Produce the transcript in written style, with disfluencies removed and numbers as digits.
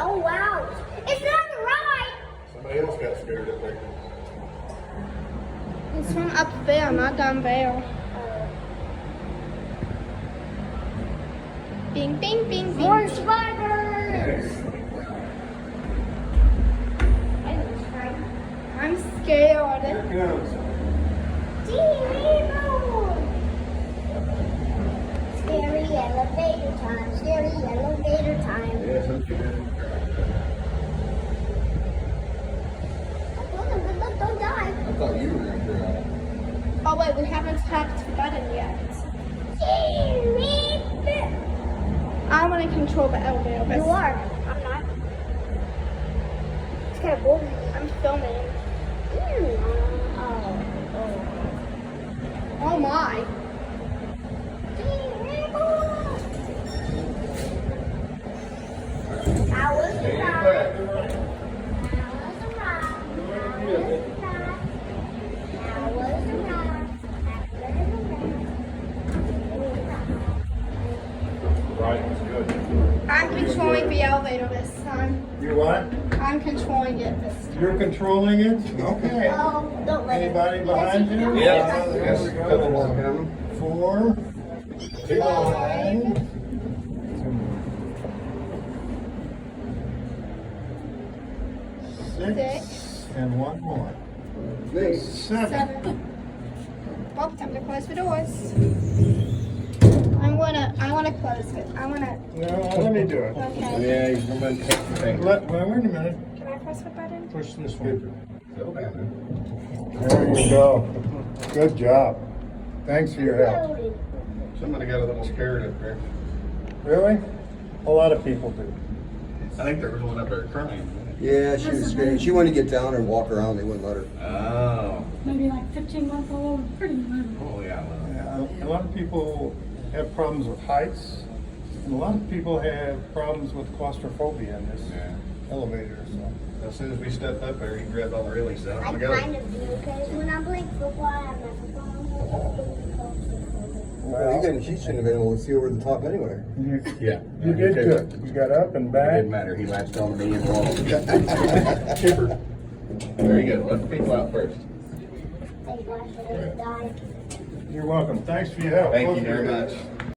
Oh wow. It's not a ride. Somebody else got scared up there. It's from up there, not down there. Bing, bing, bing, bing. More spiders. I'm scared. Here it comes. Scary elevator time. Scary elevator time. Yes, I'm good. I told him, good luck, don't die. I thought you were going to cry. Oh wait, we haven't tapped the button yet. I want to control the elevator. But You are. I'm not. It's kind of boring. I'm filming. Oh. Oh my. I was Hey, right. back. Right, it's good. I'm controlling the elevator this time. You what? I'm controlling it this time. You're controlling it? Okay. Oh, don't let it. Anybody behind you? Yeah. There we go. 4, 5, 6, and one more. 7. 7. Well, time to close the doors. I wanna close it. No, let me do it. Okay. Yeah, he's going to take the thing. Well, wait a minute. Can I press the button? Push this one. So bad, man. There you go. Good job. Thanks for your help. Loaded. Somebody got a little scared up there. Really? A lot of people do. I think there was one up there crying. Yeah, she was scared. She wanted to get down and walk around. They wouldn't let her. Oh. Maybe like 15 months old, pretty little. Oh, yeah. Well, A lot of people have problems with heights, and a lot of people have problems with claustrophobia in this yeah. elevator. So. As soon as we stepped up there, he grabbed all the railings down. I I'm going kind of do, because when I blink for a while, I'm like, Well, she shouldn't have been able to see over the top anyway. Yeah. You did good. You got up and It back. didn't matter. He latched on me and wall. Chipper. There you go. Let the people out first. Thank God for those die. You're welcome. Thanks for your help. Thank Both you of very much.